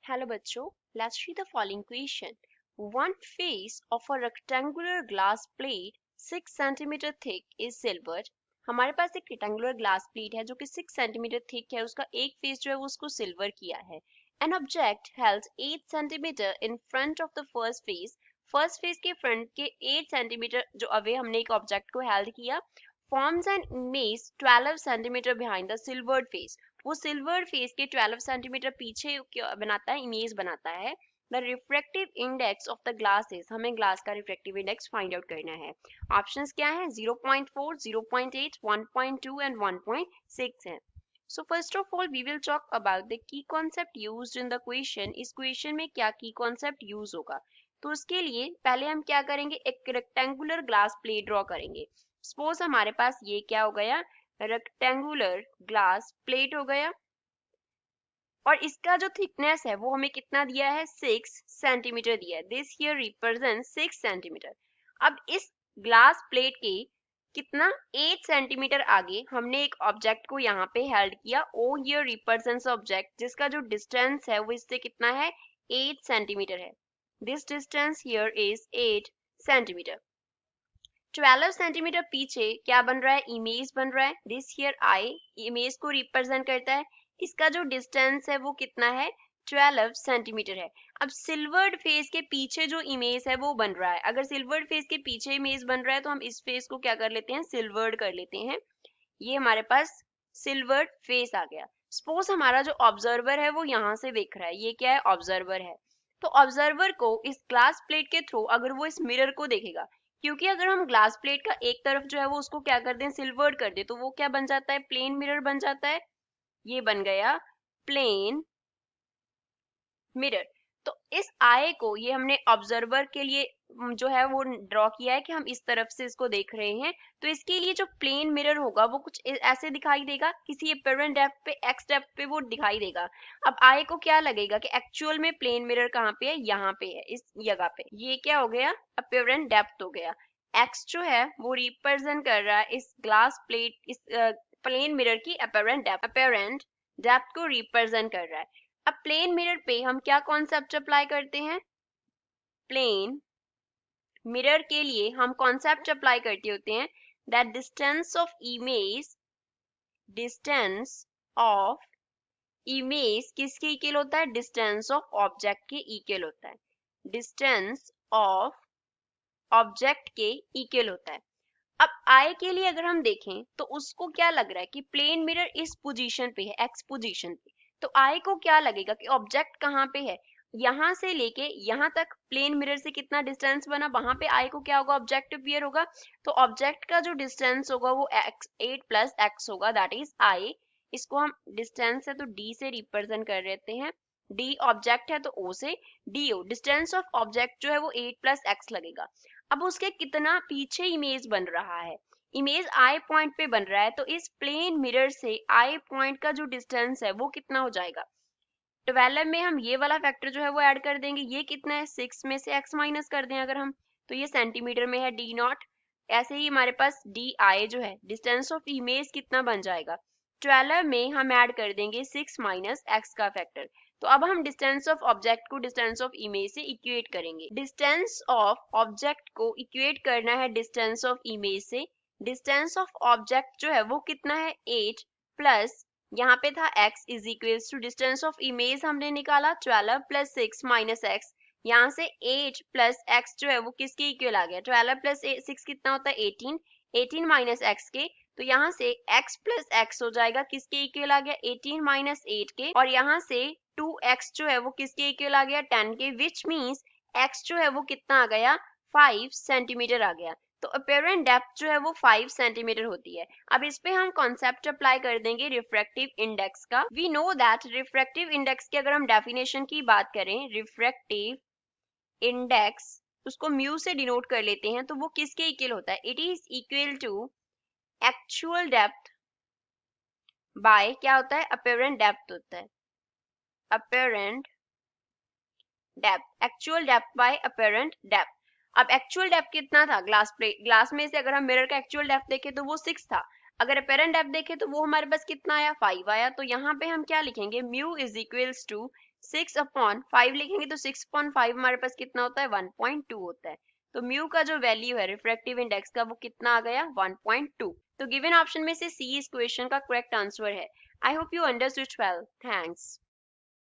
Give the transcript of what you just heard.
Hello बच्चों, let's see the following question. One face of a rectangular glass plate 6 cm thick is silvered. हमारे पास एक rectangular glass plate है जो कि 6 centimetre thick है, उसका एक फेस जो है वो उसको सिल्वर किया है. An object held 8 cm in front of the first face के फ्रंट के 8 सेंटीमीटर जो अवे हमने एक ऑब्जेक्ट को हेल्ड किया, forms an image 12 cm behind the silvered face. वो सिल्वर फेस के 12 सेंटीमीटर पीछे बनाता है, इमेज बनाता है. The refractive index of the glass is, हमें ग्लास का रिफ्रैक्टिव इंडेक्स फाइंड आउट करना है. ऑप्शंस क्या है? 0.4, 0.8, 1.2 एंड 1.6 है. So first of all we will talk about the key concept used in the question. इस क्वेश्चन में क्या की कॉन्सेप्ट यूज होगा? तो उसके लिए पहले हम क्या करेंगे, एक रेक्टेंगुलर ग्लास प्लेट ड्रॉ करेंगे. सपोज हमारे पास ये क्या हो गया, रेक्टेंगुलर ग्लास प्लेट हो गया, और इसका जो थिकनेस है वो हमें कितना दिया है, 6 सेंटीमीटर दिया है. This here represent 6 centimetre. अब इस ग्लास प्लेट के कितना 8 सेंटीमीटर आगे हमने एक ऑब्जेक्ट को यहाँ पे हेल्ड किया. ओ हियर रिप्रेजेंट्स ऑब्जेक्ट जिसका जो डिस्टेंस है वो इससे कितना है, 8 सेंटीमीटर है. This distance here is 8 centimetre. 12 centimetre पीछे क्या बन रहा है, इमेज बन रहा है. दिस हियर आई इमेज को रिप्रेजेंट करता है. इसका जो डिस्टेंस है वो कितना है, 12 सेंटीमीटर है. अब सिल्वर्ड फेस के पीछे जो इमेज है वो बन रहा है. अगर सिल्वर्ड फेस के पीछे इमेज बन रहा है तो हम इस फेस को क्या कर लेते हैं, सिल्वर्ड कर लेते हैं. ये हमारे पास सिल्वर्ड फेस आ गया. सपोज हमारा जो ऑब्जर्वर है वो यहाँ से देख रहा है, ये क्या है, ऑब्जर्वर है. तो ऑब्जर्वर को इस ग्लास प्लेट के थ्रू अगर वो इस मिरर को देखेगा, क्योंकि अगर हम ग्लास प्लेट का एक तरफ जो है वो उसको क्या कर दें, सिल्वर्ड कर दे, तो वो क्या बन जाता है, प्लेन मिरर बन जाता है. ये बन गया प्लेन मिरर. तो इस आई को ये हमने ऑब्जर्वर के लिए जो है वो ड्रॉ किया है कि हम इस तरफ से इसको देख रहे हैं. तो इसके लिए जो प्लेन मिरर होगा वो कुछ ऐसे दिखाई देगा, किसी अपीरेंट डेप्थ पे, एक्स डेप्थ पे वो दिखाई देगा. अब आई को क्या लगेगा कि एक्चुअल में प्लेन मिरर कहाँ पे है, यहाँ पे है, इस जगह पे. ये क्या हो गया, अपीरेंट डेप्थ हो गया. एक्स जो है वो रिप्रेजेंट कर रहा है इस ग्लास प्लेट, इस प्लेन मिरर की अपीरेंट डेप्थ को रिप्रेजेंट कर रहा है. अब प्लेन मिरर पे हम क्या कॉन्सेप्ट अप्लाई करते हैं, प्लेन मिरर के लिए हम कॉन्सेप्ट अप्लाई करते होते हैं दैट डिस्टेंस ऑफ इमेज किसके इक्वल होता है, डिस्टेंस ऑफ ऑब्जेक्ट के इक्वल होता है. डिस्टेंस ऑफ ऑब्जेक्ट के इक्वल होता है. अब आई के लिए अगर हम देखें तो उसको क्या लग रहा है कि प्लेन मिरर इस पोजीशन पे है, एक्स पोजीशन पे. तो आई को क्या लगेगा कि ऑब्जेक्ट कहाँ पे है, यहाँ से लेके यहाँ तक प्लेन मिरर से कितना डिस्टेंस बना, वहां पे आई को क्या होगा, ऑब्जेक्ट अपीयर होगा. तो ऑब्जेक्ट का जो डिस्टेंस होगा वो x 8 प्लस एक्स होगा, दैट इज आई. इसको हम डिस्टेंस है तो d से रिप्रेजेंट कर लेते हैं. d ऑब्जेक्ट है तो o से do, डिस्टेंस ऑफ ऑब्जेक्ट जो है वो 8 प्लस एक्स लगेगा. अब उसके कितना पीछे इमेज बन रहा है, इमेज आई पॉइंट पे बन रहा है. तो इस प्लेन मिरर से आई पॉइंट का जो डिस्टेंस है वो कितना हो जाएगा, 12 में हम ये वाला फैक्टर जो है वो ऐड कर देंगे. ये कितना है, 6 में से x माइनस कर दें अगर हम, तो ये सेंटीमीटर में है d नॉट. ऐसे ही हमारे पास डी आई जो है डिस्टेंस ऑफ इमेज कितना बन जाएगा, 12 में हम ऐड कर देंगे 6 माइनस एक्स का फैक्टर. तो अब हम डिस्टेंस ऑफ ऑब्जेक्ट को डिस्टेंस ऑफ इमेज से इक्वेट करेंगे. डिस्टेंस ऑफ ऑब्जेक्ट को इक्वेट करना है डिस्टेंस ऑफ इमेज से. डिस्टेंस ऑफ ऑब्जेक्ट जो है वो कितना है, 8 प्लस यहाँ पे था x is equals to distance of image हमने निकाला 12 प्लस 6 माइनस एक्स. यहाँ से 8 प्लस x जो है वो किसके इक्वल आ गया, 12 प्लस 6 कितना होता है, 18. 18 माइनस एक्स के, तो यहाँ से x प्लस एक्स हो जाएगा, किसके इक्वल आ गया, 18 माइनस 8 के. और यहाँ से 2x जो है वो किसके इक्वल आ गया, 10 के. विच मीन्स x जो है वो कितना आ गया, 5 सेंटीमीटर आ गया. तो अपीरेंट डेप्थ जो है वो 5 सेंटीमीटर होती है. अब इस पे हम कॉन्सेप्ट अप्लाई कर देंगे रिफ्रैक्टिव इंडेक्स का. We know that refractive index की अगर हम डेफिनेशन की बात करें, रिफ्रैक्टिव इंडेक्स उसको म्यू से डिनोट कर लेते हैं, तो वो किसके इक्वल होता है, it is equal to actual depth by क्या होता है, अपीरेंट डेप्थ होता है. Apparent depth, actual depth by apparent depth. अब एक्चुअल डेप्थ कितना था, ग्लास में से अगर हम मिरर का एक्चुअल डेप्थ देखें तो वो 6 था. अगर अपीरेंट डेप्थ देखें तो वो हमारे पास कितना आया, 5 आया. तो यहाँ पे हम क्या लिखेंगे, म्यू इज इक्वल्स टू 6/5 लिखेंगे तो 6/5 हमारे पास कितना होता है 1.2 होता है। तो म्यू का जो वैल्यू है रिफ्रैक्टिव इंडेक्स का वो कितना आ गया 1.2। तो गिवन ऑप्शन में से सी इस क्वेश्चन का करेक्ट आंसर है। I hope you understood well. Thanks.